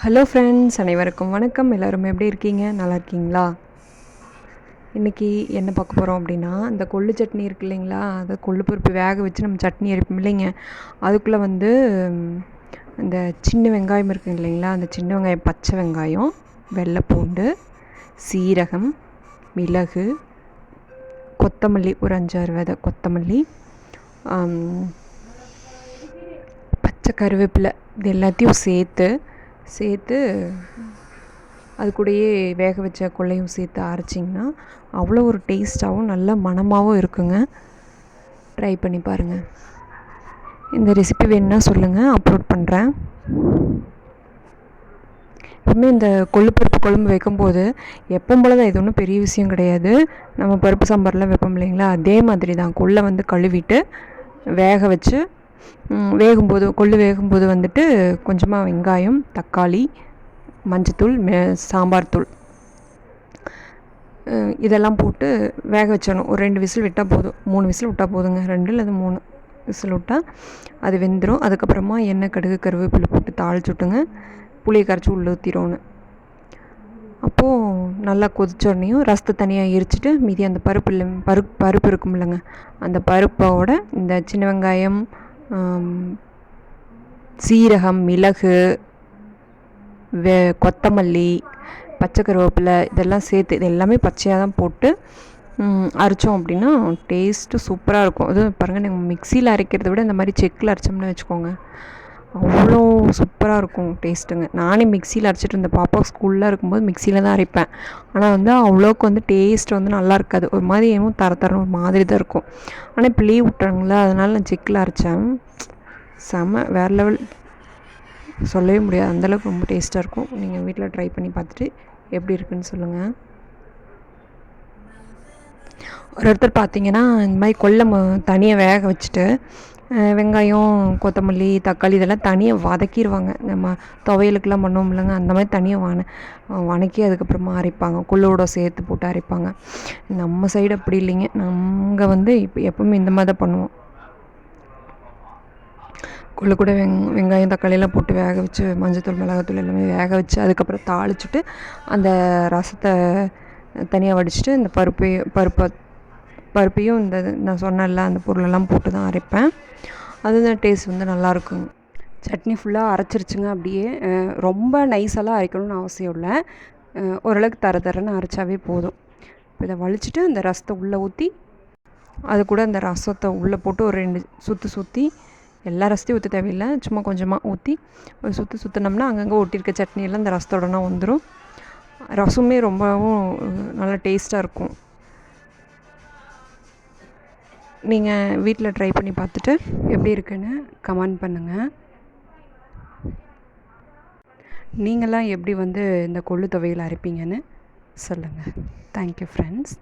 Hello friends, அனைவருக்கும் வணக்கம். எல்லோரும் எப்படி இருக்கீங்க? நல்லா இருக்கீங்களா? இன்றைக்கி என்ன பார்க்க போகிறோம் அப்படின்னா, இந்த கொள்ளு சட்னி இருக்குது இல்லைங்களா, அதை கொள்ளு பருப்பு வேக வச்சு நம்ம சட்னி அரைப்போம் இல்லைங்க. அதுக்குள்ளே வந்து இந்த சின்ன வெங்காயம் இருக்குது இல்லைங்களா, அந்த சின்ன வெங்காயம், பச்சை வெங்காயம், வெள்ளைப்பூண்டு, சீரகம், மிளகு, கொத்தமல்லி, ஒரு 5-6 விதை கொத்தமல்லி, பச்சை கருவேப்பிலை, இது எல்லாத்தையும் சேர்த்து அது கூடயே வேக வச்ச கொள்ளையும் சேர்த்து அரைச்சிங்கன்னா அவ்வளோ ஒரு டேஸ்ட்டாகவும் நல்ல மணமாகவும் இருக்குங்க. ட்ரை பண்ணி பாருங்கள். இந்த ரெசிபி வேணுன்னா சொல்லுங்கள், அப்லோட் பண்ணுறேன். எப்பவுமே இந்த கொள்ளுப்பருப்பு குழம்பு வைக்கும்போது எப்பவும் போல தான், இது ஒன்றும் பெரிய விஷயம் கிடையாது. நம்ம பருப்பு சாம்பார்லாம் வைப்போம் இல்லைங்களா, அதே மாதிரி தான். கொள்ளை வந்து கழுவிட்டு வேக வச்சு கொள்ளு வேகும்போது வந்துட்டு கொஞ்சமாக வெங்காயம், தக்காளி, மஞ்சத்தூள், சாம்பார் தூள் இதெல்லாம் போட்டு வேக வச்சிடணும். ஒரு 2 விசில் விட்டால் போதும், 3 விசில் விட்டால் போதுங்க. 2 அல்லது 3 விசில் விட்டால் அது வெந்துடும். அதுக்கப்புறமா எண்ணெய், கடுகு, கருவேப்பிலை போட்டு தாளிச்சுட்டுங்க புளியை கரைச்சி உள்ளே ஊற்றிடணும். அப்போது நல்லா கொதிச்சோடனையும் ரசத்தை தனியாக எரிச்சிட்டு மீதி அந்த பருப்பு இருக்கும் இல்லைங்க, அந்த பருப்போட இந்த சின்ன வெங்காயம், சீரகம், மிளகு, கொத்தமல்லி, பச்சை கருவேப்பிலை இதெல்லாம் சேர்த்து, இது எல்லாமே பச்சையாக தான் போட்டு அரைச்சோம் அப்படின்னா டேஸ்ட்டு சூப்பராக இருக்கும். அதுவும் பாருங்கள், நீங்கள் மிக்சியில் அரைக்கிறத விட இந்த மாதிரி செக்கில் அரைச்சோம்னு வச்சுக்கோங்க, அவ்வளோ சூப்பராக இருக்கும் டேஸ்ட்டுங்க. நானே மிக்சியில் அரைச்சிட்டு இருந்தேன். பாப்பா ஸ்கூலில் இருக்கும்போது மிக்சியில் தான் அரைப்பேன். ஆனால் வந்து அவ்வளோக்கு வந்து டேஸ்ட் வந்து நல்லா இருக்காது, ஒரு மாதிரி ஏமோ தர ஒரு மாதிரி தான் இருக்கும். ஆனால் இப்போ லீவ் விட்டாங்களா, அதனால் நான் செக்கில் அரைச்சேன். செம வேறு லெவல், சொல்லவே முடியாது, அந்தளவுக்கு ரொம்ப டேஸ்ட்டாக இருக்கும். நீங்கள் வீட்டில் ட்ரை பண்ணி பார்த்துட்டு எப்படி இருக்குன்னு சொல்லுங்கள். ஒருத்தர் பார்த்தீங்கன்னா இந்த மாதிரி கொள்ளை தனியாக வேக வச்சுட்டு வெங்காயம், கொத்தமல்லி, தக்காளி இதெல்லாம் தனியாக வதக்கிடுவாங்க. நம்ம துவையலுக்கெல்லாம் பண்ணோம் இல்லைங்க, அந்த மாதிரி தனியாக வதக்கி அதுக்கப்புறமா அரைப்பாங்க, கொள்ளோட சேர்த்து போட்டு அரைப்பாங்க. நம்ம சைடு அப்படி இல்லைங்க. நாங்கள் வந்து இப்போ எப்பவுமே இந்த மாதிரி தான் பண்ணுவோம். கொள்ளு கூட வெங்காயம், தக்காளியெல்லாம் போட்டு வேக வச்சு மஞ்சத்தூள், மிளகாத்தூள் எல்லாமே வேக வச்சு அதுக்கப்புறம் தாளிச்சுட்டு அந்த ரசத்தை தனியாக வடிச்சிட்டு இந்த பருப்பையும் இந்த நான் சொன்னல அந்த பொருளெல்லாம் போட்டு தான் அரைப்பேன். அதுதான் டேஸ்ட் வந்து நல்லாயிருக்குங்க. சட்னி ஃபுல்லாக அரைச்சிருச்சுங்க. அப்படியே ரொம்ப நைஸெல்லாம் அரைக்கணும்னு அவசியம் இல்லை, ஓரளவுக்கு தரன்னு அரைச்சாவே போதும். இப்போ இதை வலிச்சுட்டு அந்த ரசத்தை உள்ளே ஊற்றி அது கூட அந்த ரசத்தை உள்ளே போட்டு ஒரு 2 சுற்றி எல்லா ரசத்தையும் ஊற்ற தேவையில்லை, சும்மா கொஞ்சமாக ஊற்றி ஒரு சுற்றினோம்னா அங்கங்கே ஒட்டியிருக்க சட்னியெல்லாம் இந்த ரசத்தோடனா வந்துடும். ரசமே ரொம்பவும் நல்லா டேஸ்ட்டாக இருக்கும். நீங்கள் வீட்டில் ட்ரை பண்ணி பார்த்துட்டு எப்படி இருக்குன்னு கமெண்ட் பண்ணுங்கள். நீங்களாம் எப்படி வந்து இந்த கொள்ளு துவையல் அரைப்பீங்கன்னு சொல்லுங்கள். Thank you friends.